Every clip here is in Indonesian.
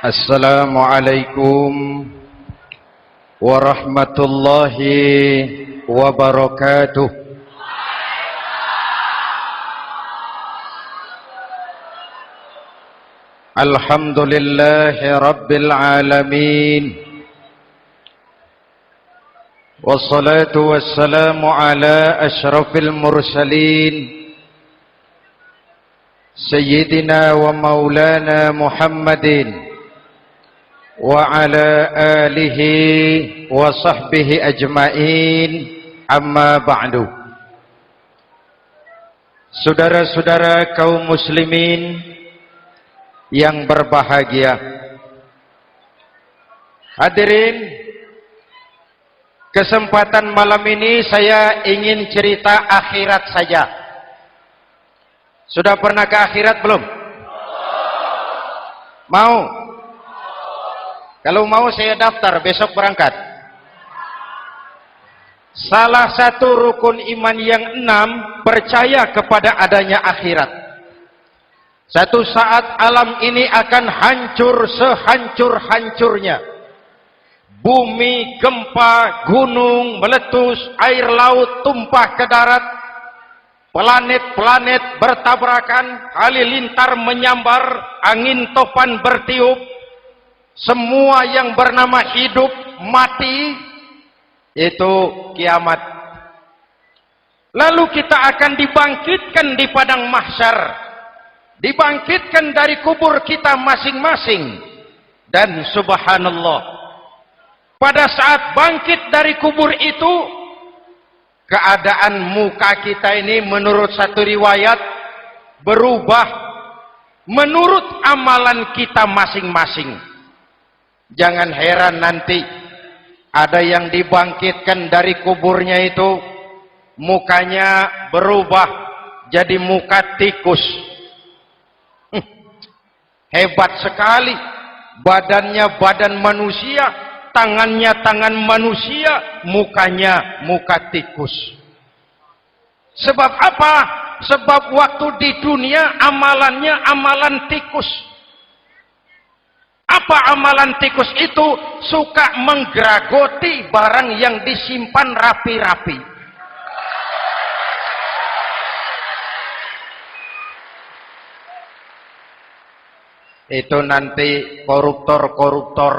Assalamualaikum warahmatullahi wabarakatuh. Alhamdulillahi rabbil alamin. Wassalatu wassalamu ala asyrafil mursalin Sayyidina wa maulana Muhammadin wa ala alihi wa sahbihi ajma'in, amma ba'du. Saudara-saudara kaum muslimin yang berbahagia, hadirin, kesempatan malam ini saya ingin cerita akhirat saja. Sudah pernah ke akhirat belum? Mau? Kalau mau saya daftar, besok berangkat. Salah satu rukun iman yang 6, percaya kepada adanya akhirat. Satu saat alam ini akan hancur sehancur-hancurnya. Bumi, gempa, gunung, meletus, air laut tumpah ke darat. Planet-planet bertabrakan, halilintar menyambar, angin topan bertiup. Semua yang bernama hidup, mati, itu kiamat. Lalu kita akan dibangkitkan di padang mahsyar, dibangkitkan dari kubur kita masing-masing. Dan subhanallah, pada saat bangkit dari kubur itu, keadaan muka kita ini menurut satu riwayat berubah menurut amalan kita masing-masing. Jangan heran nanti ada yang dibangkitkan dari kuburnya itu mukanya berubah jadi muka tikus. Hebat sekali, badannya badan manusia, tangannya tangan manusia, mukanya muka tikus. Sebab apa? Sebab waktu di dunia amalannya amalan tikus. Apa amalan tikus itu? Suka menggeragoti barang yang disimpan rapi-rapi. Itu nanti koruptor-koruptor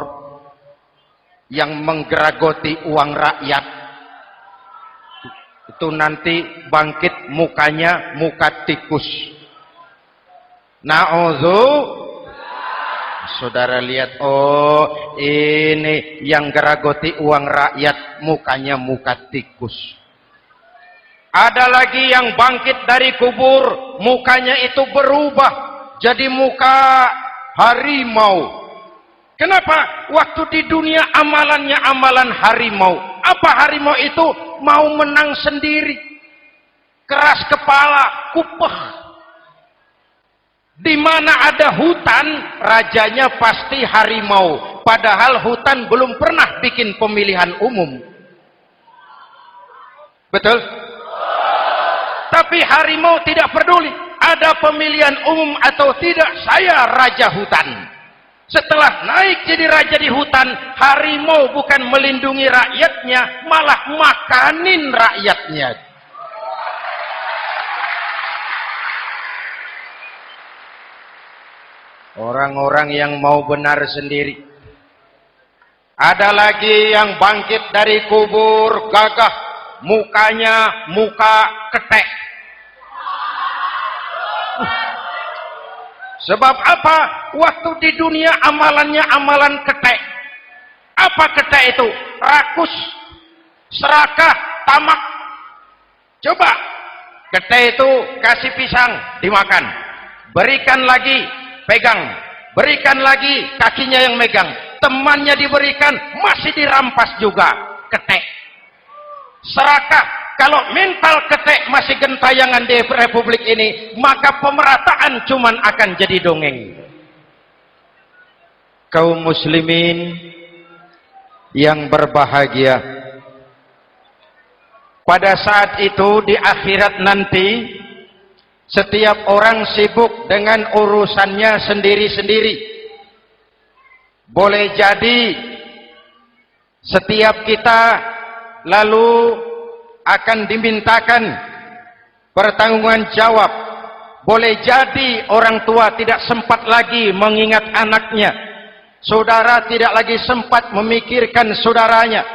yang menggeragoti uang rakyat, itu nanti bangkit mukanya muka tikus. Na'udzu. Saudara lihat, oh ini yang geragoti uang rakyat mukanya muka tikus. Ada lagi yang bangkit dari kubur, mukanya itu berubah jadi muka harimau. Kenapa? Waktu di dunia amalannya amalan harimau. Apa harimau itu? Mau menang sendiri, keras kepala, kupeh. Di mana ada hutan, rajanya pasti harimau. Padahal hutan belum pernah bikin pemilihan umum. Betul? Tapi harimau tidak peduli ada pemilihan umum atau tidak, saya raja hutan. Setelah naik jadi raja di hutan, harimau bukan melindungi rakyatnya, malah makanin rakyatnya. Orang-orang yang mau benar sendiri. Ada lagi yang bangkit dari kubur gagah, mukanya muka ketek. Sebab apa? Waktu di dunia amalannya amalan ketek. Apa ketek itu? Rakus, serakah, tamak. Coba, ketek itu kasih pisang, dimakan. Berikan lagi, pegang. Berikan lagi, kakinya yang megang. Temannya diberikan, masih dirampas juga. Ketek. Serakah. Kalau mental ketek masih gentayangan di republik ini, maka pemerataan cuman akan jadi dongeng. Kaum muslimin yang berbahagia, pada saat itu di akhirat nanti, setiap orang sibuk dengan urusannya sendiri-sendiri. boleh jadi setiap kita lalu akan dimintakan pertanggungan jawab. Boleh jadi orang tua tidak sempat lagi mengingat anaknya, saudara tidak lagi sempat memikirkan saudaranya.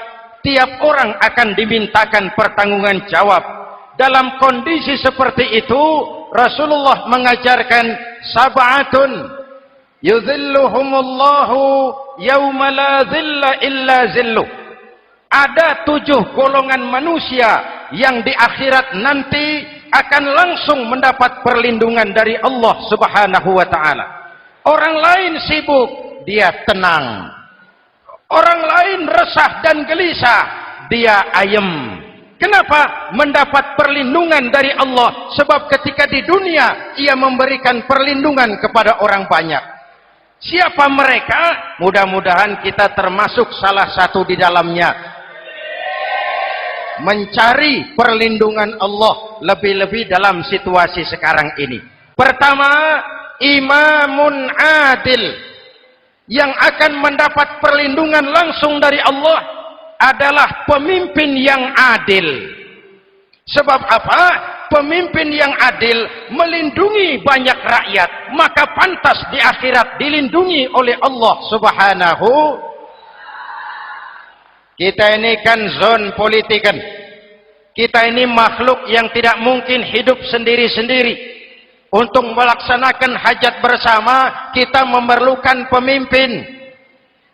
Tiap orang akan dimintakan pertanggungan jawab. Dalam kondisi seperti itu, Rasulullah mengajarkan sab'atun yudhilluhumullahu yawma la dhilla illa zilluh. Ada 7 golongan manusia yang di akhirat nanti akan langsung mendapat perlindungan dari Allah Subhanahu wa ta'ala. Orang lain sibuk, dia tenang. Orang lain resah dan gelisah, dia ayem. Kenapa? Mendapat perlindungan dari Allah. Sebab ketika di dunia ia memberikan perlindungan kepada orang banyak. Siapa mereka? Mudah-mudahan kita termasuk salah satu di dalamnya. Mencari perlindungan Allah lebih-lebih dalam situasi sekarang ini. Pertama, imamun adil. Yang akan mendapat perlindungan langsung dari Allah adalah pemimpin yang adil. Sebab apa? Pemimpin yang adil melindungi banyak rakyat, maka pantas di akhirat dilindungi oleh Allah Subhanahu. Kita ini kan zon politikan. Kita ini makhluk yang tidak mungkin hidup sendiri-sendiri. Untuk melaksanakan hajat bersama, kita memerlukan pemimpin.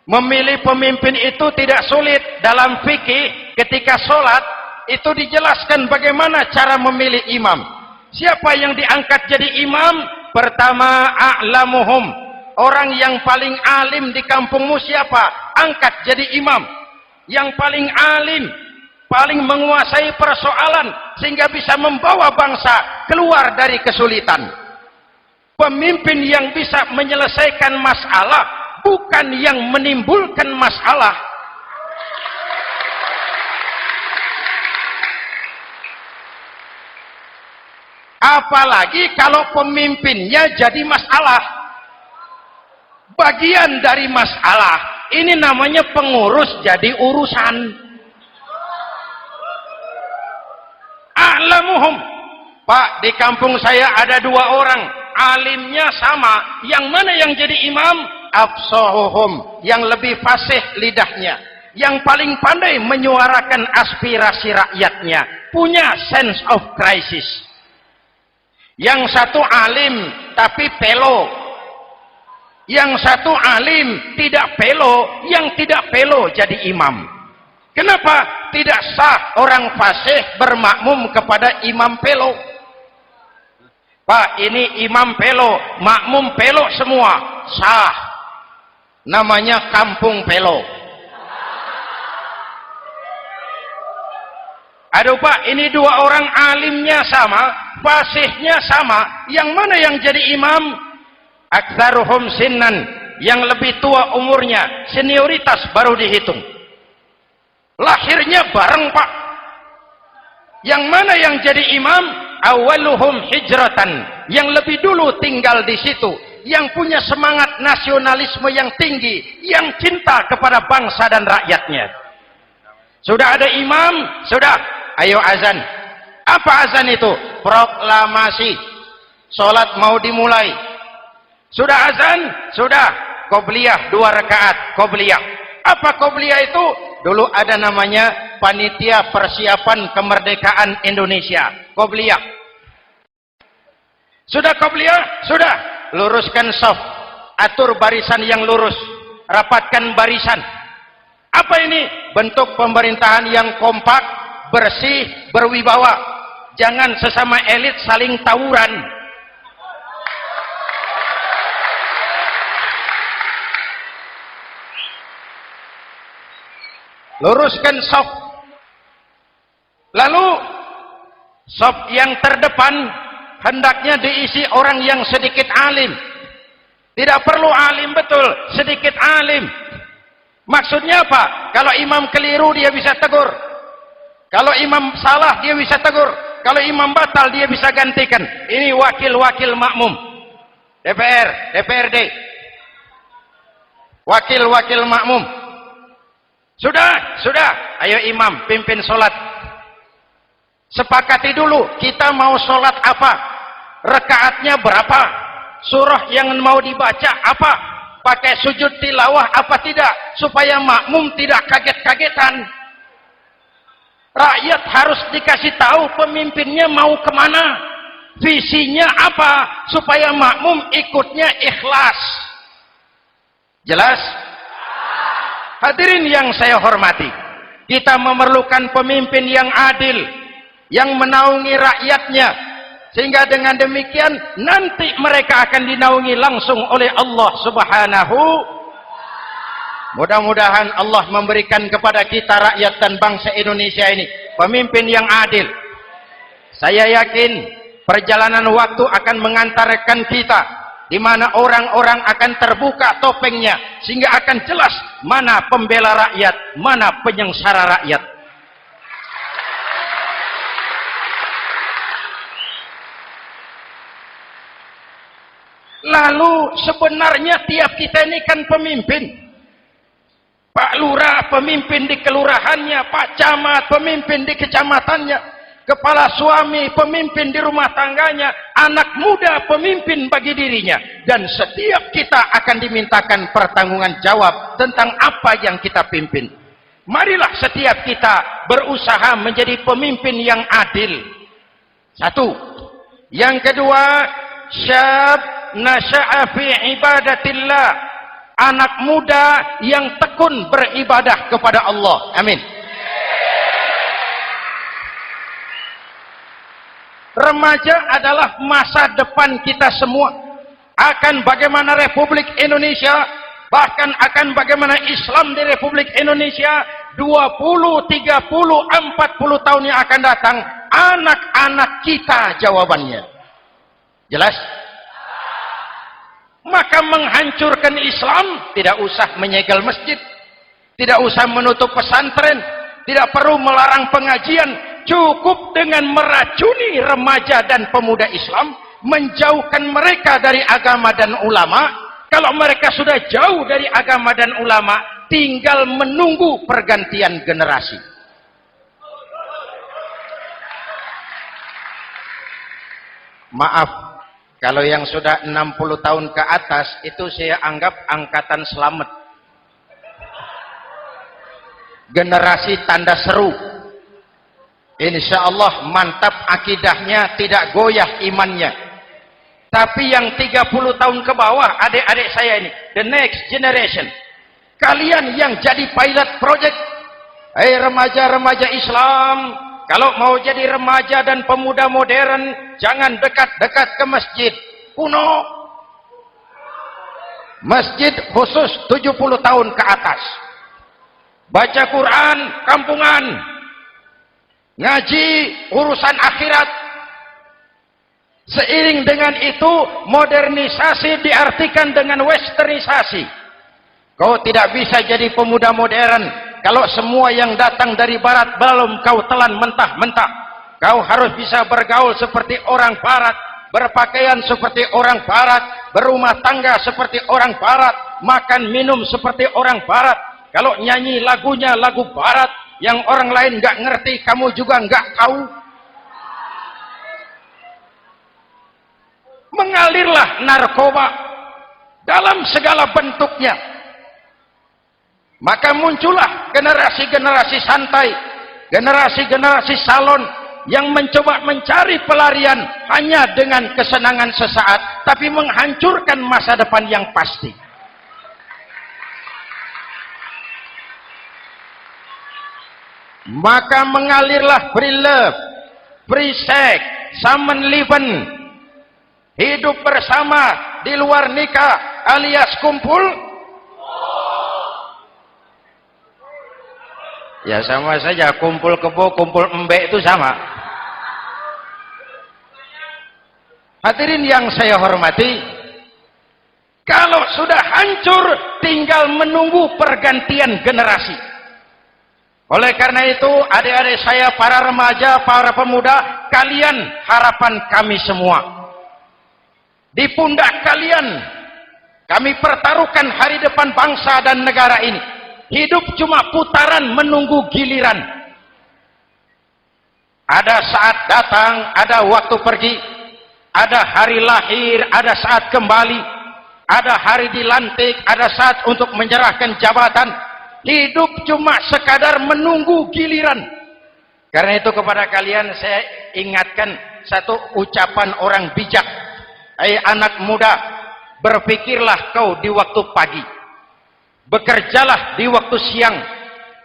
Memilih pemimpin itu tidak sulit. Dalam fikih, ketika sholat, itu dijelaskan bagaimana cara memilih imam. Siapa yang diangkat jadi imam? Pertama, a'lamuhum. Orang yang paling alim di kampungmu siapa? Angkat jadi imam. Yang paling alim, paling menguasai persoalan, sehingga bisa membawa bangsa keluar dari kesulitan. Pemimpin yang bisa menyelesaikan masalah, bukan yang menimbulkan masalah. Apalagi kalau pemimpinnya jadi masalah, bagian dari masalah. Ini namanya pengurus jadi urusan. A'lamuhum. Pak, di kampung saya ada 2 orang, alimnya sama. Yang mana yang jadi imam? Afsahuhum, yang lebih fasih lidahnya, yang paling pandai menyuarakan aspirasi rakyatnya, punya sense of crisis. Yang satu alim tapi pelo. Yang satu alim tidak pelo, yang tidak pelo jadi imam. Kenapa? Tidak sah orang fasih bermakmum kepada imam pelo. Pak, ini imam pelo, makmum pelo semua. Sah. Namanya kampung pelo. Aduh Pak, ini 2 orang alimnya sama, fasihnya sama. Yang mana yang jadi imam? Aktsaruhum sinnan, yang lebih tua umurnya, senioritas baru dihitung. Lahirnya bareng Pak. Yang mana yang jadi imam? Awaluhum hijratan, yang lebih dulu tinggal di situ, yang punya semangat nasionalisme yang tinggi, yang cinta kepada bangsa dan rakyatnya. Sudah ada imam, sudah, ayo azan. Apa azan itu? Proklamasi. Salat mau dimulai. Sudah azan? Sudah. Qobliyah 2 rakaat. Qobliyah. Apa qobliyah itu? Dulu ada namanya Panitia Persiapan Kemerdekaan Indonesia. Qobliyah. Sudah qobliyah? Sudah. Luruskan shaf. Atur barisan yang lurus. Rapatkan barisan. Apa ini? Bentuk pemerintahan yang kompak, bersih, berwibawa. Jangan sesama elit saling tawuran. Luruskan shaf. Lalu shaf yang terdepan hendaknya diisi orang yang sedikit alim. Tidak perlu alim betul, sedikit alim. Maksudnya apa? Kalau imam keliru dia bisa tegur. Kalau imam salah dia bisa tegur. Kalau imam batal dia bisa gantikan. Ini wakil-wakil makmum. DPR, DPRD. wakil-wakil makmum. Sudah, ayo imam pimpin sholat. Sepakati dulu kita mau sholat apa, rakaatnya berapa, surah yang mau dibaca apa, pakai sujud tilawah apa tidak, supaya makmum tidak kaget-kagetan. Rakyat harus dikasih tahu pemimpinnya mau kemana, visinya apa, supaya makmum ikutnya ikhlas. Jelas? Hadirin yang saya hormati, kita memerlukan pemimpin yang adil, yang menaungi rakyatnya, sehingga dengan demikian nanti mereka akan dinaungi langsung oleh Allah Subhanahu. Mudah-mudahan Allah memberikan kepada kita rakyat dan bangsa Indonesia ini pemimpin yang adil. Saya yakin perjalanan waktu akan mengantarkan kita di mana orang-orang akan terbuka topengnya, sehingga akan jelas mana pembela rakyat, mana penyengsara rakyat. Lalu sebenarnya tiap kita ini kan pemimpin. Pak Lurah pemimpin di kelurahannya, Pak Camat pemimpin di kecamatannya, kepala suami pemimpin di rumah tangganya, anak muda pemimpin bagi dirinya, dan setiap kita akan dimintakan pertanggungan jawab tentang apa yang kita pimpin. Marilah setiap kita berusaha menjadi pemimpin yang adil. Satu. Yang kedua, syab nasya'a fi ibadatillah, anak muda yang tekun beribadah kepada Allah. Amin. Remaja adalah masa depan kita semua. Akan bagaimana Republik Indonesia, bahkan akan bagaimana Islam di Republik Indonesia 20, 30, 40 tahun yang akan datang, anak-anak kita jawabannya. Jelas? Maka menghancurkan Islam tidak usah menyegel masjid, tidak usah menutup pesantren, tidak perlu melarang pengajian, cukup dengan meracuni remaja dan pemuda Islam, menjauhkan mereka dari agama dan ulama. Kalau mereka sudah jauh dari agama dan ulama, tinggal menunggu pergantian generasi. Maaf, kalau yang sudah 60 tahun ke atas, itu saya anggap angkatan selamat. Generasi tanda seru. Insya Allah mantap akidahnya, tidak goyah imannya. Tapi yang 30 tahun ke bawah, adik-adik saya ini, the next generation, kalian yang jadi pilot project, remaja-remaja Islam, kalau mau jadi remaja dan pemuda modern, jangan dekat-dekat ke masjid kuno. Masjid khusus 70 tahun ke atas. Baca Quran kampungan. Ngaji urusan akhirat. Seiring dengan itu, modernisasi diartikan dengan westernisasi. Kau tidak bisa jadi pemuda modern kalau semua yang datang dari barat belum kau telan mentah-mentah. Kau harus bisa bergaul seperti orang barat, berpakaian seperti orang barat, berumah tangga seperti orang barat, makan minum seperti orang barat. Kalau nyanyi lagunya lagu barat yang orang lain nggak ngerti, kamu juga nggak tahu. Mengalirlah narkoba dalam segala bentuknya. Maka muncullah generasi-generasi santai, generasi-generasi salon yang mencoba mencari pelarian hanya dengan kesenangan sesaat, tapi menghancurkan masa depan yang pasti. Maka mengalirlah free love, free sex, Samenleben, hidup bersama di luar nikah alias kumpul. Ya sama saja, kumpul kebo, kumpul embek itu sama. Hadirin yang saya hormati, kalau sudah hancur tinggal menunggu pergantian generasi. Oleh karena itu, adik-adik saya, para remaja, para pemuda, kalian harapan kami semua. Di pundak kalian Kami pertaruhkan hari depan bangsa dan negara ini. Hidup cuma putaran menunggu giliran. Ada saat datang, ada waktu pergi, ada hari lahir, ada saat kembali, ada hari dilantik, ada saat untuk menyerahkan jabatan. Hidup cuma sekadar menunggu giliran. Karena itu kepada kalian saya ingatkan satu ucapan orang bijak. Hai anak muda, berpikirlah kau di waktu pagi, bekerjalah di waktu siang,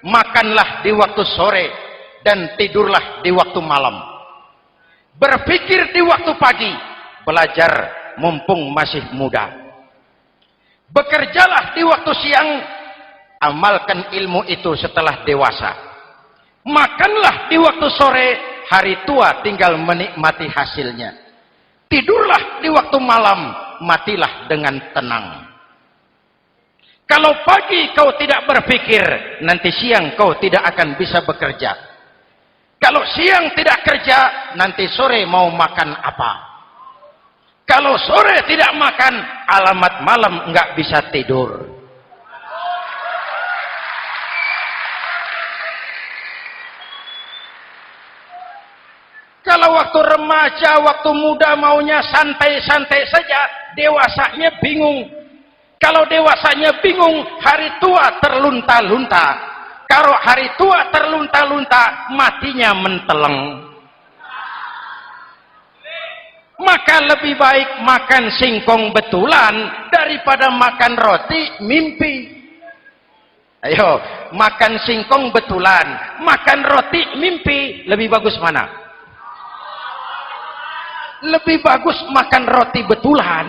makanlah di waktu sore, dan tidurlah di waktu malam. Berpikir di waktu pagi, belajar mumpung masih muda. Bekerjalah di waktu siang, amalkan ilmu itu setelah dewasa. Makanlah di waktu sore, hari tua tinggal menikmati hasilnya. Tidurlah di waktu malam, matilah dengan tenang. Kalau pagi kau tidak berpikir, nanti siang kau tidak akan bisa bekerja. Kalau siang tidak kerja, nanti sore mau makan apa? Kalau sore tidak makan, alamat malam enggak bisa tidur. Kalau waktu remaja, waktu muda maunya santai-santai saja, dewasanya bingung. Kalau dewasanya bingung, hari tua terlunta-lunta. Kalau hari tua terlunta-lunta, matinya menteleng. Maka lebih baik makan singkong betulan daripada makan roti mimpi. Ayo, makan singkong betulan, makan roti mimpi, lebih bagus mana? Lebih bagus makan roti betulan.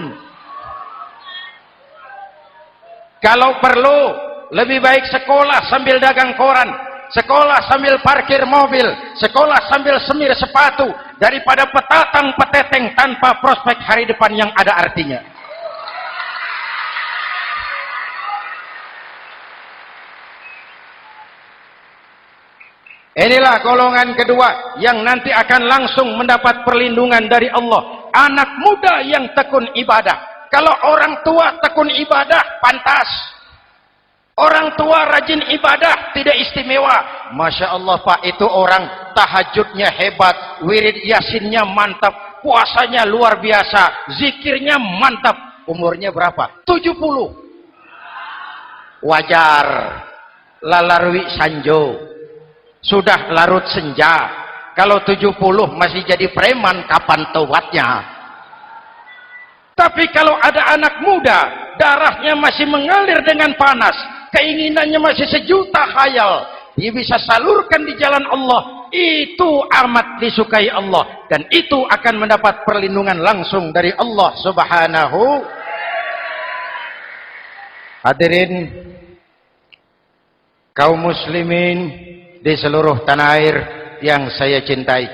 Kalau perlu, lebih baik sekolah sambil dagang koran, sekolah sambil parkir mobil, sekolah sambil semir sepatu, daripada petatang peteteng tanpa prospek hari depan yang ada artinya. Inilah golongan kedua yang nanti akan langsung mendapat perlindungan dari Allah. Anak muda yang tekun ibadah. Kalau orang tua tekun ibadah, pantas. Orang tua rajin ibadah, tidak istimewa. Masya Allah Pak, itu orang tahajudnya hebat, wirid yasinnya mantap, puasanya luar biasa, zikirnya mantap. Umurnya berapa? 70. Wajar. Lalarwi sanjo. Sudah larut senja. Kalau 70 masih jadi preman, kapan tobatnya? Tapi kalau ada anak muda, darahnya masih mengalir dengan panas, keinginannya masih sejuta khayal, dia bisa salurkan di jalan Allah, itu amat disukai Allah, dan itu akan mendapat perlindungan langsung dari Allah Subhanahu. Hadirin kaum muslimin di seluruh tanah air yang saya cintai.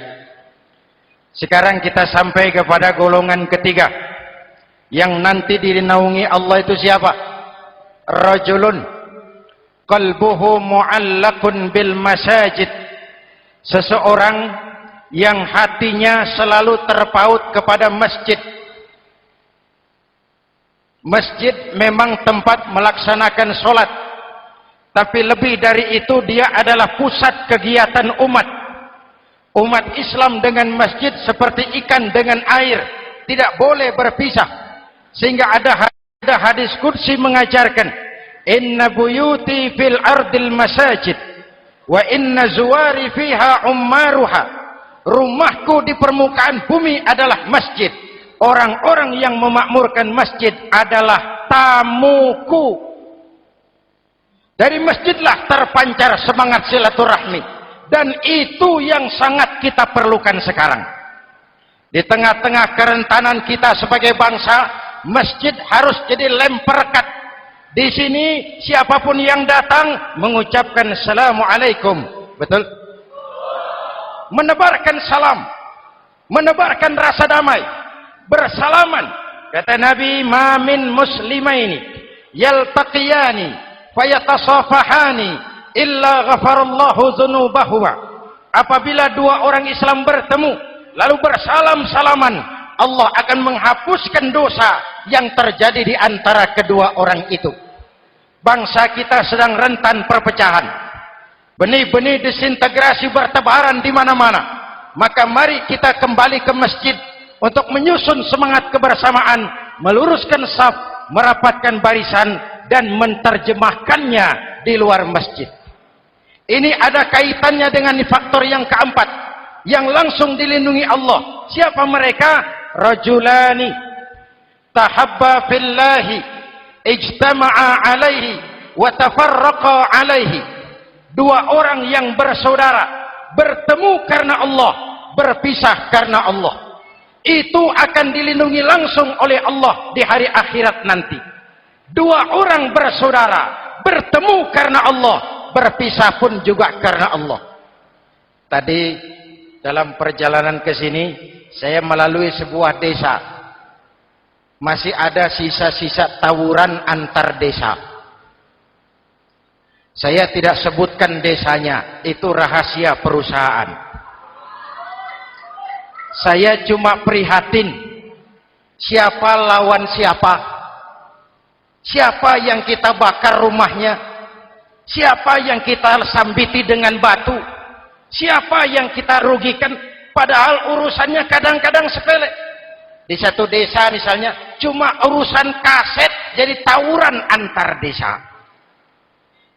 Sekarang kita sampai kepada golongan ketiga yang nanti dinaungi Allah. Itu siapa? Rajulun qalbuhu mu'allaqun bil masajid. Seseorang yang hatinya selalu terpaut kepada masjid. Masjid memang tempat melaksanakan sholat, tapi lebih dari itu dia adalah pusat kegiatan umat. Umat Islam dengan masjid seperti ikan dengan air, tidak boleh berpisah. Sehingga ada hadis qudsi mengajarkan, inna buyuti fil ardil masajid wa inna zuwari fiha ummaruha. Rumahku di permukaan bumi adalah masjid. Orang-orang yang memakmurkan masjid adalah tamuku. Dari masjidlah terpancar semangat silaturahmi, dan itu yang sangat kita perlukan sekarang. Di tengah-tengah kerentanan kita sebagai bangsa, masjid harus jadi lem perekat. Di sini siapapun yang datang mengucapkan assalamualaikum, betul? Menebarkan salam, menebarkan rasa damai, bersalaman. Kata Nabi, ma min muslimaini yaltaqiyani fayatasafahani illa ghafarallahu dzunubahuma. Apabila dua orang Islam bertemu lalu bersalam-salaman, Allah akan menghapuskan dosa yang terjadi di antara kedua orang itu. Bangsa kita sedang rentan perpecahan. Benih-benih disintegrasi bertebaran di mana-mana. Maka mari kita kembali ke masjid untuk menyusun semangat kebersamaan, meluruskan saf, merapatkan barisan, dan menerjemahkannya di luar masjid. Ini ada kaitannya dengan faktor yang keempat, yang langsung dilindungi Allah. Siapa mereka? Rajulani tahabba fillahi ijtama'a alaihi wa tafarraqa alaihi. Dua orang yang bersaudara, bertemu karena Allah, berpisah karena Allah. Itu akan dilindungi langsung oleh Allah di hari akhirat nanti. Dua orang bersaudara, bertemu karena Allah, berpisah pun juga karena Allah. Tadi dalam perjalanan ke sini, saya melalui sebuah desa. Masih ada sisa-sisa tawuran antar desa. Saya tidak sebutkan desanya, itu rahasia perusahaan. Saya cuma prihatin, siapa lawan siapa, siapa yang kita bakar rumahnya, siapa yang kita sambiti dengan batu, siapa yang kita rugikan, padahal urusannya kadang-kadang sepele. Di satu desa misalnya, cuma urusan kaset jadi tawuran antar desa.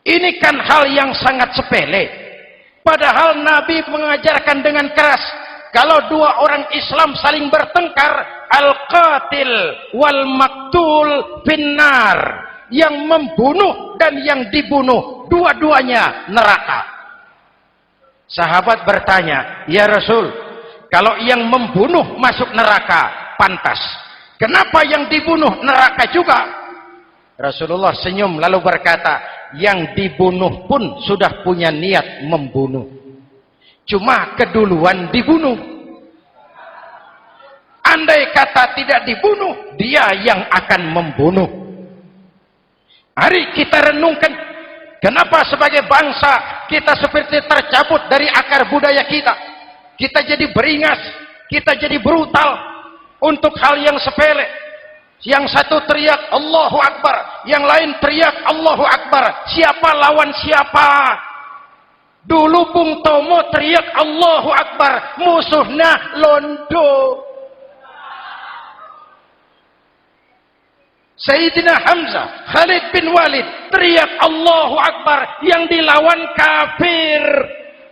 Ini kan hal yang sangat sepele. Padahal Nabi mengajarkan dengan keras, kalau dua orang Islam saling bertengkar, al-qatil wal maktul finnar, yang membunuh dan yang dibunuh, dua-duanya neraka. Sahabat bertanya, ya Rasul, kalau yang membunuh masuk neraka, pantas. Kenapa yang dibunuh neraka juga? Rasulullah senyum lalu berkata, yang dibunuh pun sudah punya niat membunuh. Cuma keduluan dibunuh. Andai kata tidak dibunuh, dia yang akan membunuh. Mari kita renungkan, kenapa sebagai bangsa kita seperti tercabut dari akar budaya kita. Kita jadi beringas, kita jadi brutal untuk hal yang sepele. Yang satu teriak Allahu Akbar, yang lain teriak Allahu Akbar. Siapa lawan siapa? Dulu Bung Tomo teriak Allahu Akbar, musuhnya londo. Sayyidina Hamzah, Khalid bin Walid teriak Allahu Akbar, yang dilawan kafir.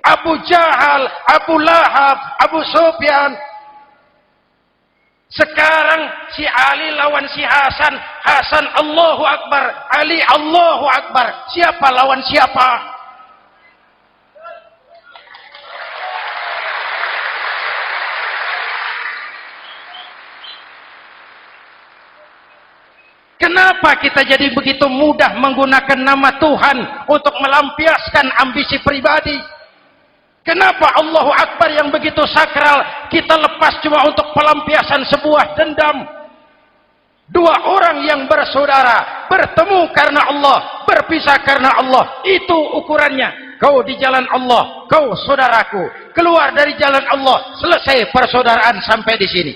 Abu Jahal, Abu Lahab, Abu Sufyan. Sekarang si Ali lawan si Hasan, Hasan Allahu Akbar, Ali Allahu Akbar. Siapa lawan siapa? Kenapa kita jadi begitu mudah menggunakan nama Tuhan untuk melampiaskan ambisi pribadi? Kenapa Allahu Akbar yang begitu sakral kita lepas cuma untuk pelampiasan sebuah dendam? Dua orang yang bersaudara, bertemu karena Allah, berpisah karena Allah. Itu ukurannya. Kau di jalan Allah, kau saudaraku. Keluar dari jalan Allah, selesai persaudaraan sampai di sini.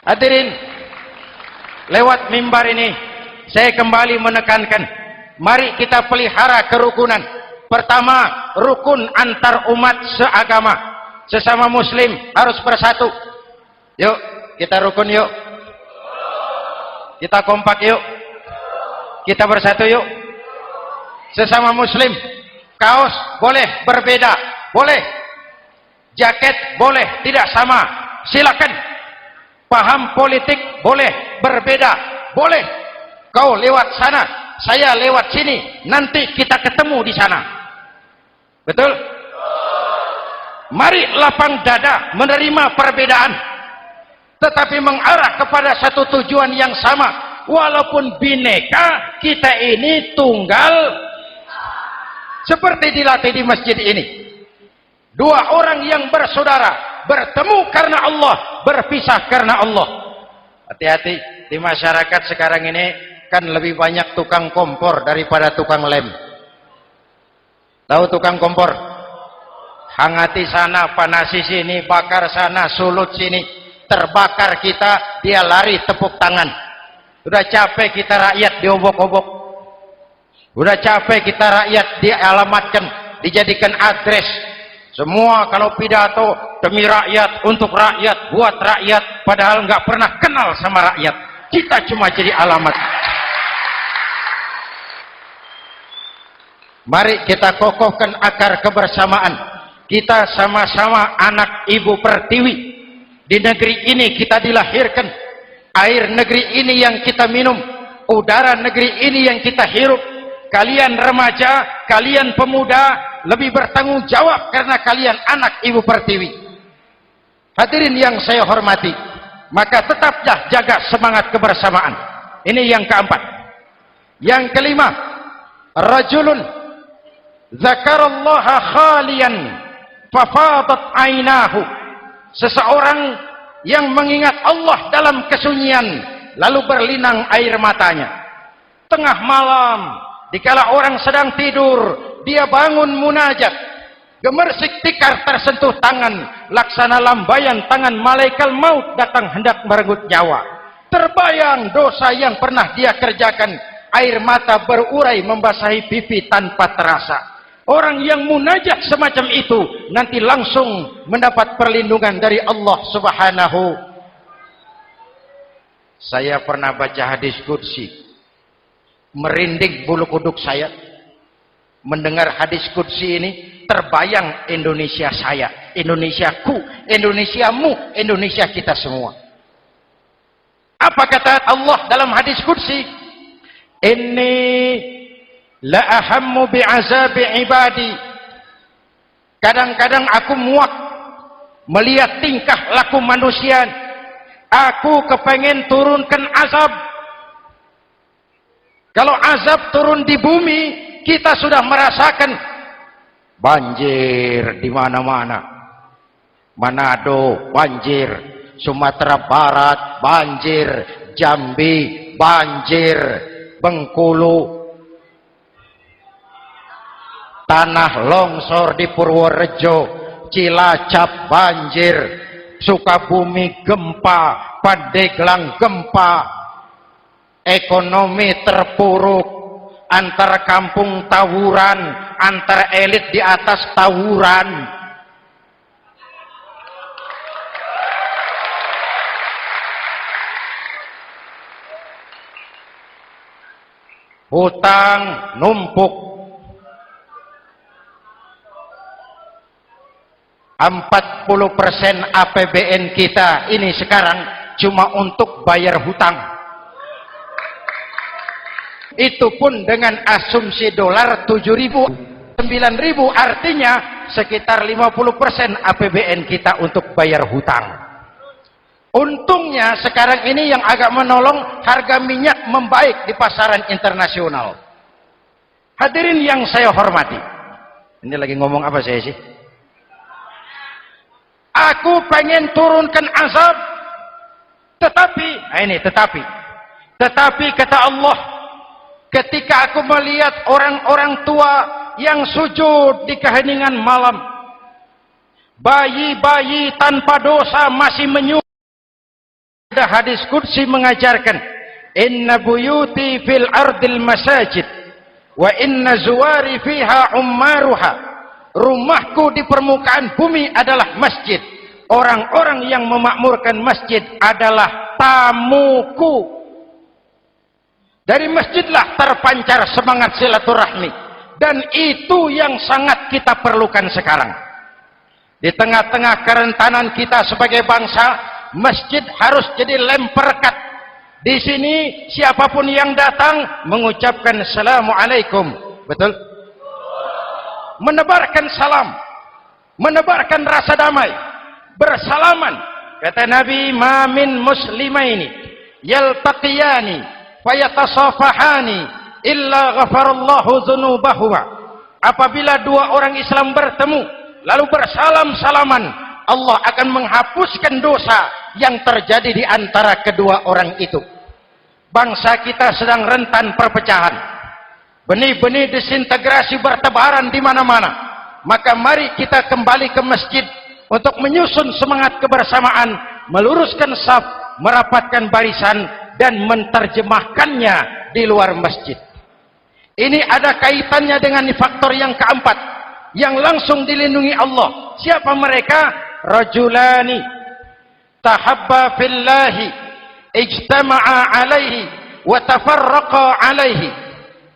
Hadirin, lewat mimbar ini saya kembali menekankan, mari kita pelihara kerukunan. Pertama, rukun antar umat seagama. Sesama muslim harus bersatu. Yuk, kita rukun yuk. Kita kompak yuk. Kita bersatu yuk. Sesama muslim, kaos boleh berbeda, boleh. Jaket boleh tidak sama, silakan. Paham politik boleh berbeda, boleh. Kau lewat sana, saya lewat sini, nanti kita ketemu di sana. Betul? Mari lapang dada menerima perbedaan, tetapi mengarah kepada satu tujuan yang sama. Walaupun bineka, kita ini tunggal. Seperti dilatih di masjid ini. Dua orang yang bersaudara, bertemu karena Allah, berpisah karena Allah. Hati-hati, di masyarakat sekarang ini kan lebih banyak tukang kompor daripada tukang lem. Tahu tukang kompor? hangati sana, panasi sini, bakar sana, sulut sini, terbakar kita, dia lari tepuk tangan. Udah capek kita rakyat diobok-obok, udah capek kita rakyat dialamatkan, dijadikan address. Semua kalau pidato demi rakyat, untuk rakyat, buat rakyat, padahal nggak pernah kenal sama rakyat. Kita cuma jadi alamat. Mari kita kokohkan akar kebersamaan. Kita sama-sama anak Ibu Pertiwi. Di negeri ini kita dilahirkan. Air negeri ini yang kita minum. Udara negeri ini yang kita hirup. Kalian remaja, kalian pemuda, lebih bertanggung jawab karena kalian anak Ibu Pertiwi. Hadirin yang saya hormati, maka tetaplah jaga semangat kebersamaan. Ini yang keempat. Yang kelima, rajulun zakarallaha khalian fafadat ainahu. Seseorang yang mengingat Allah dalam kesunyian lalu berlinang air matanya. Tengah malam, dikala orang sedang tidur, dia bangun munajat, gemersik tikar tersentuh tangan, laksana lambaian tangan malaikat maut datang hendak merenggut nyawa. Terbayang dosa yang pernah dia kerjakan, air mata berurai membasahi pipi tanpa terasa. Orang yang munajat semacam itu nanti langsung mendapat perlindungan dari Allah Subhanahu. Saya pernah baca hadis qudsi, merinding bulu kuduk saya mendengar hadis qudsi ini. Terbayang Indonesia saya, Indonesiaku, Indonesiamu, Indonesia kita semua. Apa kata Allah dalam hadis qudsi? Inni la ahammu bi'azabi ibadi. Kadang-kadang aku muak melihat tingkah laku manusia. Aku kepengen turunkan azab. Kalau azab turun di bumi, kita sudah merasakan banjir di mana-mana. Manado banjir, Sumatera Barat banjir, Jambi banjir, Bengkulu, tanah longsor di Purworejo, Cilacap banjir, Sukabumi gempa, Pandeglang gempa, ekonomi terpuruk, antar kampung tawuran, antar elit di atas tawuran. Hutang numpuk. 40% APBN kita ini sekarang cuma untuk bayar hutang. Itu pun dengan asumsi dolar 7.000, 9.000, artinya sekitar 50% APBN kita untuk bayar hutang. Untungnya sekarang ini yang agak menolong, harga minyak membaik di pasaran internasional. Hadirin yang saya hormati, ini lagi ngomong apa saya sih? Aku pengen turunkan azab, tetapi kata Allah, ketika aku melihat orang-orang tua yang sujud di keheningan malam, bayi-bayi tanpa dosa masih menyujud. Ada hadis qudsi mengajarkan, inna buyuti fil ardil masajid wa inna zuwari fiha ummaruha. Rumahku di permukaan bumi adalah masjid. Orang-orang yang memakmurkan masjid adalah tamuku. Dari masjidlah terpancar semangat silaturahmi. Dan itu yang sangat kita perlukan sekarang. Di tengah-tengah kerentanan kita sebagai bangsa, masjid harus jadi lem perekat. Di sini siapapun yang datang mengucapkan assalamualaikum. Betul? Menebarkan salam, menebarkan rasa damai, bersalaman. Kata Nabi, ma min muslimaini yaltaqiyani fayatasafahani illa ghafarallahu dzunubahuma. Apabila dua orang Islam bertemu lalu bersalam-salaman, Allah akan menghapuskan dosa yang terjadi di antara kedua orang itu. Bangsa kita sedang rentan perpecahan. Benih-benih disintegrasi bertebaran di mana-mana. Maka mari kita kembali ke masjid untuk menyusun semangat kebersamaan, meluruskan saf, merapatkan barisan, dan menerjemahkannya di luar masjid. Ini ada kaitannya dengan faktor yang keempat, yang langsung dilindungi Allah. Siapa mereka? Rajulani tahabba fillahi ijtama'a alaihi wa tafarraqa alaihi.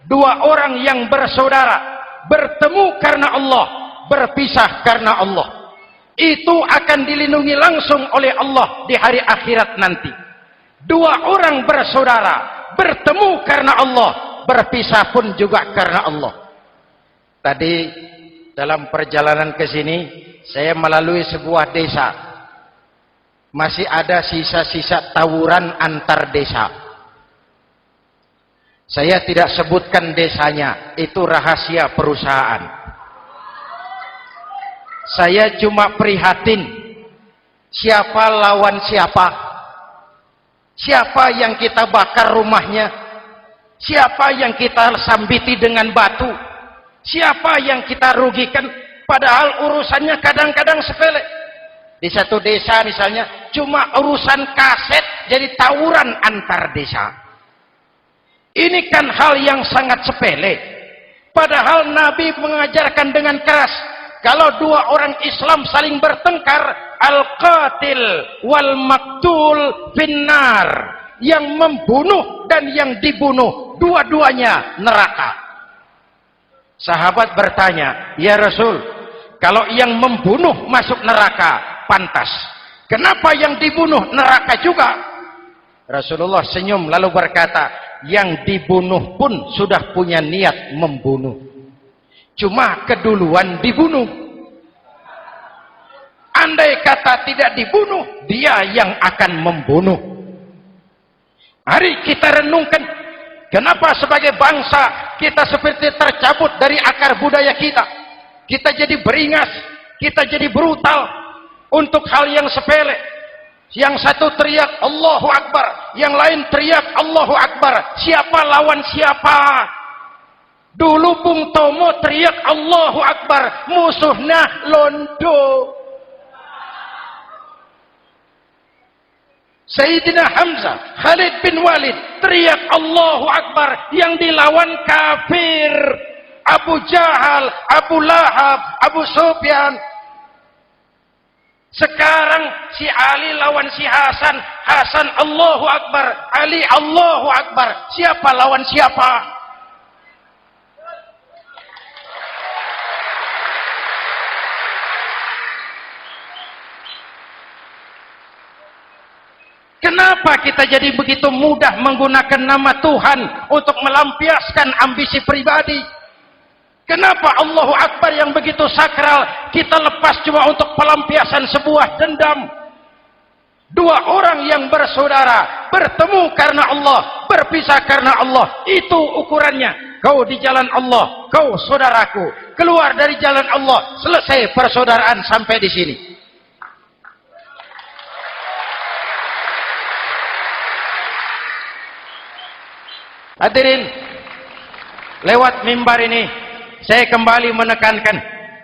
Dua orang yang bersaudara, bertemu karena Allah, berpisah karena Allah. Itu akan dilindungi langsung oleh Allah di hari akhirat nanti. Dua orang bersaudara, bertemu karena Allah, berpisah pun juga karena Allah. Tadi dalam perjalanan ke sini, saya melalui sebuah desa. Masih ada sisa-sisa tawuran antar desa. Saya tidak sebutkan desanya, itu rahasia perusahaan. Saya cuma prihatin, siapa lawan siapa, siapa yang kita bakar rumahnya, siapa yang kita sambiti dengan batu, siapa yang kita rugikan, padahal urusannya kadang-kadang sepele. Di satu desa misalnya, cuma urusan kaset jadi tawuran antar desa. Ini kan hal yang sangat sepele, padahal Nabi mengajarkan dengan keras. Kalau dua orang Islam saling bertengkar, al-qatil wal maktul finnar, yang membunuh dan yang dibunuh, dua-duanya neraka. Sahabat bertanya, ya Rasul, kalau yang membunuh masuk neraka, pantas. Kenapa yang dibunuh neraka juga? Rasulullah senyum lalu berkata, yang dibunuh pun sudah punya niat membunuh. Cuma keduluan dibunuh. Andai kata tidak dibunuh, dia yang akan membunuh. Mari kita renungkan, kenapa sebagai bangsa kita seperti tercabut dari akar budaya kita. Kita jadi beringas, kita jadi brutal untuk hal yang sepele. Yang satu teriak Allahu Akbar, yang lain teriak Allahu Akbar. Siapa lawan siapa? Dulu Bung Tomo teriak Allahu Akbar, musuhnya londo. Sayyidina Hamzah, Khalid bin Walid teriak Allahu Akbar, yang dilawan kafir. Abu Jahal, Abu Lahab, Abu Sufyan. Sekarang si Ali lawan si Hasan, Hasan Allahu Akbar, Ali Allahu Akbar. Siapa lawan siapa? Kenapa kita jadi begitu mudah menggunakan nama Tuhan untuk melampiaskan ambisi pribadi? Kenapa Allahu Akbar yang begitu sakral kita lepas cuma untuk pelampiasan sebuah dendam? Dua orang yang bersaudara bertemu karena Allah, berpisah karena Allah. Itu ukurannya. Kau di jalan Allah, kau saudaraku. Keluar dari jalan Allah, selesai persaudaraan sampai di sini. Hadirin, lewat mimbar ini saya kembali menekankan,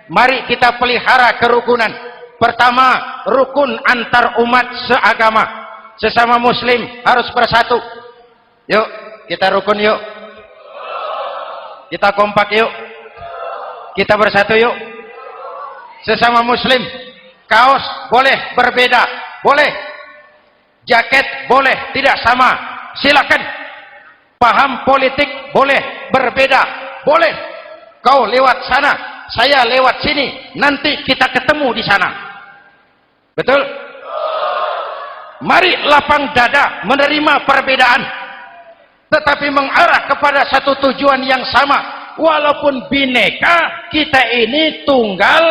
mari kita pelihara kerukunan. Pertama, rukun antar umat seagama, sesama muslim harus bersatu. Yuk kita rukun, yuk kita kompak, yuk kita bersatu, yuk. Sesama muslim, kaos boleh berbeda, boleh, jaket boleh tidak sama, silakan. Paham politik boleh berbeda, boleh. Kau lewat sana, saya lewat sini, nanti kita ketemu di sana. Betul? Mari lapang dada menerima perbedaan, tetapi mengarah kepada satu tujuan yang sama. Walaupun bineka, kita ini tunggal.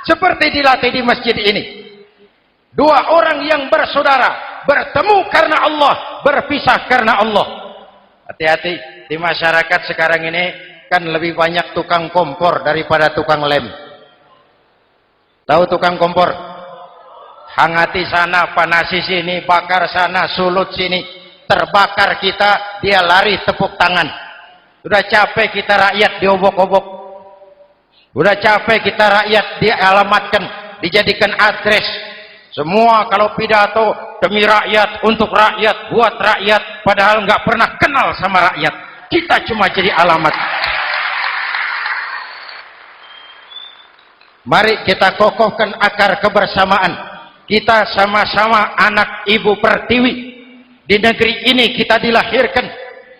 Seperti dilatih di masjid ini. Dua orang yang bersaudara bertemu karena Allah, berpisah karena Allah. Hati-hati, di masyarakat sekarang ini kan lebih banyak tukang kompor daripada tukang lem. Tahu tukang kompor? Hangati sana, panasi sini, bakar sana, sulut sini. Terbakar kita, dia lari tepuk tangan. Sudah capek kita rakyat diobok-obok. Udah capek kita rakyat dialamatkan, dijadikan address. Semua kalau pidato demi rakyat, untuk rakyat, buat rakyat, padahal nggak pernah kenal sama rakyat. Kita cuma jadi alamat. Mari kita kokohkan akar kebersamaan. Kita sama-sama anak Ibu Pertiwi. Di negeri ini kita dilahirkan.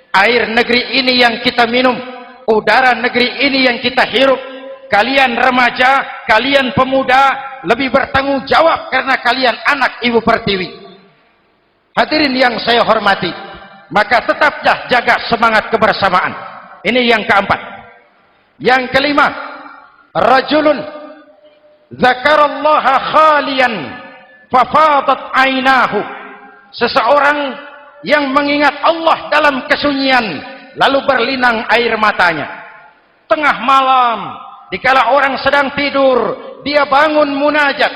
Air negeri ini yang kita minum. Udara negeri ini yang kita hirup. Kalian remaja, kalian pemuda, lebih bertanggung jawab karena kalian anak Ibu Pertiwi. Hadirin yang saya hormati, maka tetaplah jaga semangat kebersamaan. Ini yang keempat. Yang kelima, rajulun zakarallaha khalian fafadat ainahu. Seseorang yang mengingat Allah dalam kesunyian lalu berlinang air matanya. Tengah malam, dikala orang sedang tidur, dia bangun munajat,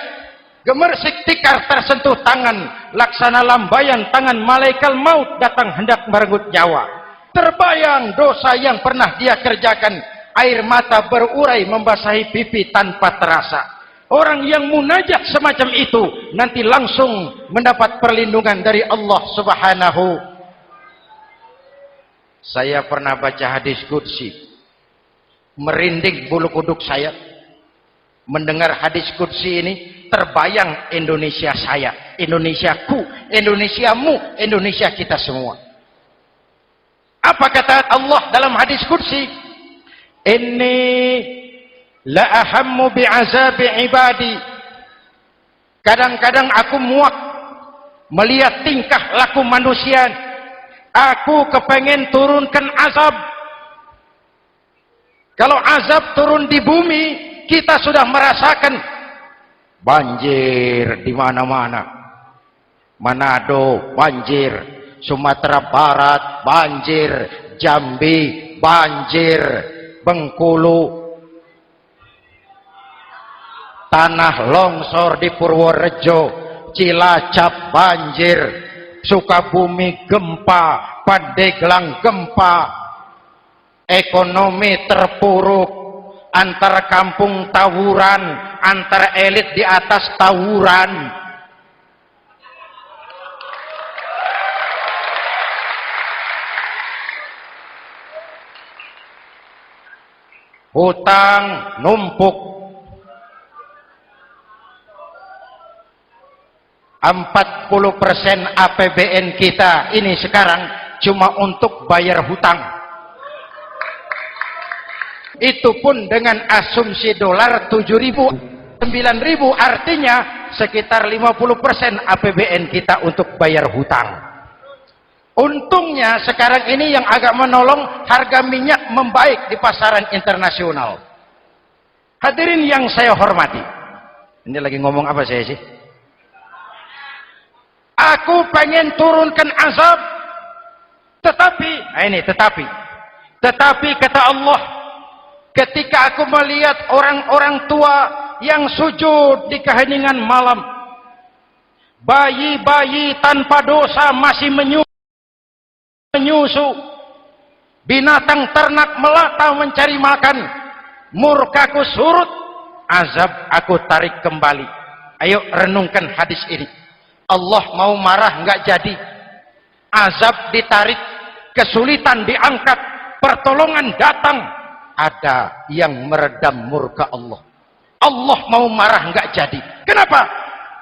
gemersik tikar tersentuh tangan, laksana lambaian tangan malaikat maut datang hendak merenggut nyawa. Terbayang dosa yang pernah dia kerjakan, air mata berurai membasahi pipi tanpa terasa. Orang yang munajat semacam itu nanti langsung mendapat perlindungan dari Allah Subhanahu. Saya pernah baca hadis qudsi, merinding bulu kuduk saya mendengar hadis qudsi ini. Terbayang Indonesia saya, Indonesiaku, Indonesiamu, Indonesia kita semua. Apa kata Allah dalam hadis qudsi? Inni la ahammu bi'azabi ibadi. Kadang-kadang aku muak melihat tingkah laku manusia. Aku kepengen turunkan azab. Kalau azab turun di bumi, kita sudah merasakan banjir di mana-mana. Manado banjir, Sumatera Barat banjir, Jambi banjir, Bengkulu, tanah longsor di Purworejo, Cilacap banjir, Sukabumi gempa, Pandeglang gempa, ekonomi terpuruk, antar kampung tawuran, antar elit di atas tawuran. Hutang numpuk. 40% APBN kita ini sekarang cuma untuk bayar hutang. Itu pun dengan asumsi dolar 7.000, 9.000, artinya sekitar 50% APBN kita untuk bayar hutang. Untungnya sekarang ini yang agak menolong, harga minyak membaik di pasaran internasional. Hadirin yang saya hormati, ini lagi ngomong apa saya sih? Aku pengen turunkan azab, tetapi kata Allah, ketika aku melihat orang-orang tua yang sujud di keheningan malam, bayi-bayi tanpa dosa masih menyusu, binatang ternak melata mencari makan, murkaku surut, azab aku tarik kembali. Ayo renungkan hadis ini. Allah mau marah nggak jadi, azab ditarik, kesulitan diangkat, pertolongan datang, ada yang meredam murka Allah. Allah mau marah nggak jadi. Kenapa?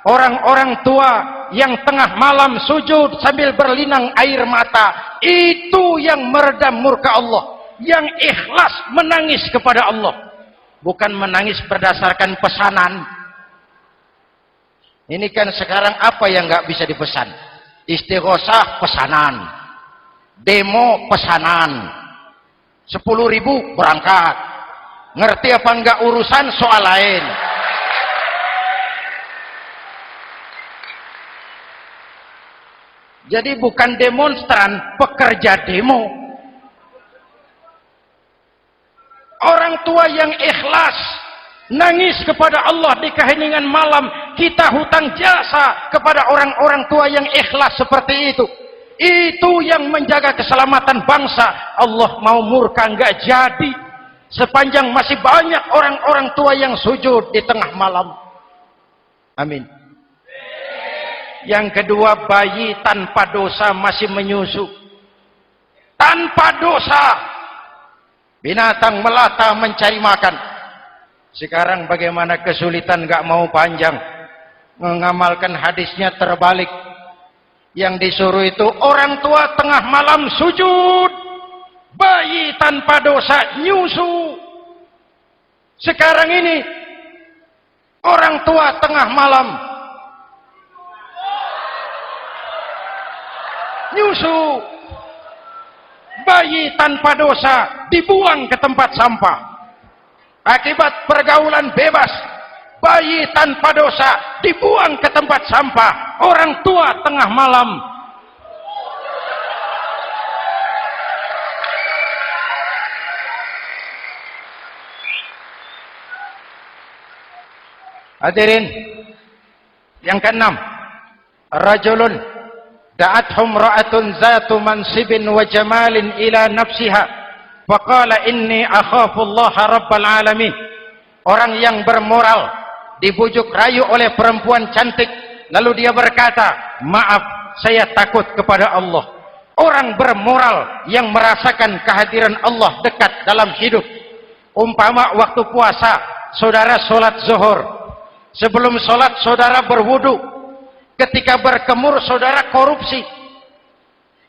Orang-orang tua yang tengah malam sujud sambil berlinang air mata, itu yang meredam murka Allah, yang ikhlas menangis kepada Allah, bukan menangis berdasarkan pesanan. Ini kan sekarang apa yang nggak bisa dipesan? Istighosah pesanan, demo pesanan, 10.000 berangkat. Ngerti apa enggak urusan soal lain. Jadi bukan demonstran, pekerja demo. Orang tua yang ikhlas nangis kepada Allah di keheningan malam, kita hutang jasa kepada orang-orang tua yang ikhlas seperti itu. Itu yang menjaga keselamatan bangsa. Allah mau murka nggak jadi. sepanjang masih banyak orang-orang tua yang sujud di tengah malam. Amin. Yang kedua, bayi tanpa dosa masih menyusu. Tanpa dosa. Binatang melata mencari makan. Sekarang bagaimana kesulitan, gak mau panjang. Mengamalkan hadisnya terbalik. Yang disuruh itu orang tua tengah malam sujud. Bayi tanpa dosa nyusu. Sekarang ini orang tua tengah malam nyusu. Bayi tanpa dosa dibuang ke tempat sampah. Akibat pergaulan bebas, bayi tanpa dosa dibuang ke tempat sampah. Orang tua tengah malam hadirin. Yang keenam, rajulun da'athum ra'atun zatu mansibin wa jamalin ila nafsiha faqala inni akhafu Allah rabbal alamin. Orang yang bermoral dibujuk rayu oleh perempuan cantik, lalu dia berkata, maaf, saya takut kepada Allah. Orang bermoral yang merasakan kehadiran Allah dekat dalam hidup. Umpama waktu puasa, saudara sholat zuhur, sebelum sholat saudara berwudu, ketika berkemur saudara korupsi,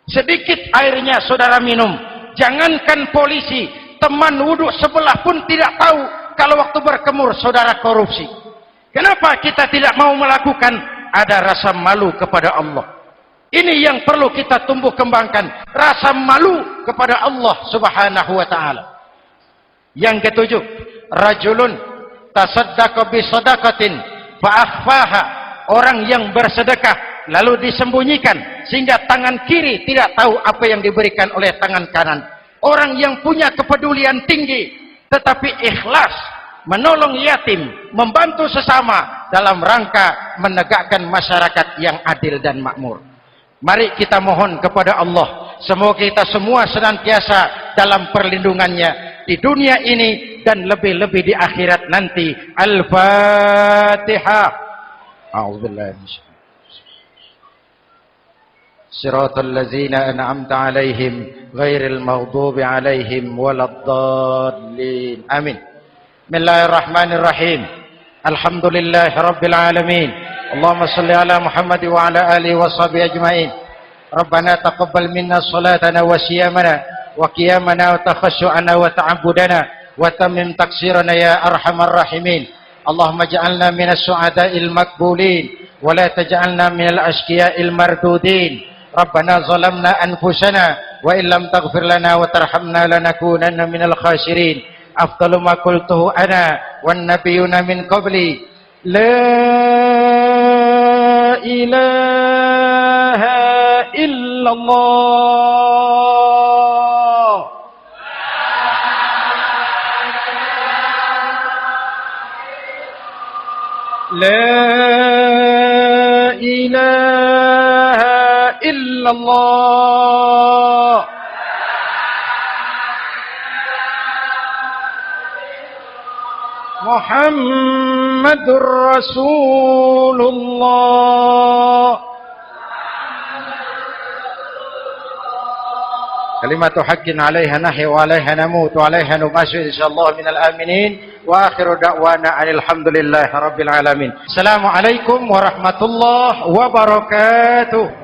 sedikit airnya saudara minum. Jangankan polisi, teman wudu sebelah pun tidak tahu kalau waktu berkemur saudara korupsi. Kenapa kita tidak mau melakukan? Ada rasa malu kepada Allah. Ini yang perlu kita tumbuh kembangkan, rasa malu kepada Allah subhanahu wa ta'ala. Yang ketujuh, rajulun tasaddaqa bi sadaqatin fa akhfaha. Orang yang bersedekah lalu disembunyikan sehingga tangan kiri tidak tahu apa yang diberikan oleh tangan kanan. Orang yang punya kepedulian tinggi tetapi ikhlas menolong yatim, membantu sesama dalam rangka menegakkan masyarakat yang adil dan makmur. Mari kita mohon kepada Allah, semoga kita semua senantiasa dalam perlindungannya di dunia ini dan lebih-lebih di akhirat nanti. Al-Fatihah. A'udzubillahi minasyaitonir rajim. Shiratal ladzina an'amta 'alaihim ghairil maghdubi 'alaihim waladdallin. Amin. Bismillahirrahmanirrahim. Alhamdulillahirabbil alamin. Allahumma shalli ala Muhammad wa ala alihi wa sahbihi ajmain. Rabbana taqabbal minna salatana wa siyamana wa qiyamana wa takhashu'ana wa ta'abbudana wa tammim taqsirana ya arhamar rahimin. Allahumma ja'alna minas su'ada'il makbulin wa la taj'alna minal ashqiya'il mardudin. Rabbana zalamna anfusana wa illam taghfir lana wa tarhamna lanakunanna minal khasirin. Afdalu ma qultuhu ana wan nabiyyuna min qabli la ilaha illallah. La ilaha illallah. Muhammadur Rasulullah. Kalimatu haqqin 'alaiha nahya wa 'alaiha namut wa 'alaiha nubashu insyaallah minal aminin wa akhiru da'wana alhamdulillahi rabbil alamin. Assalamualaikum warahmatullahi wabarakatuh.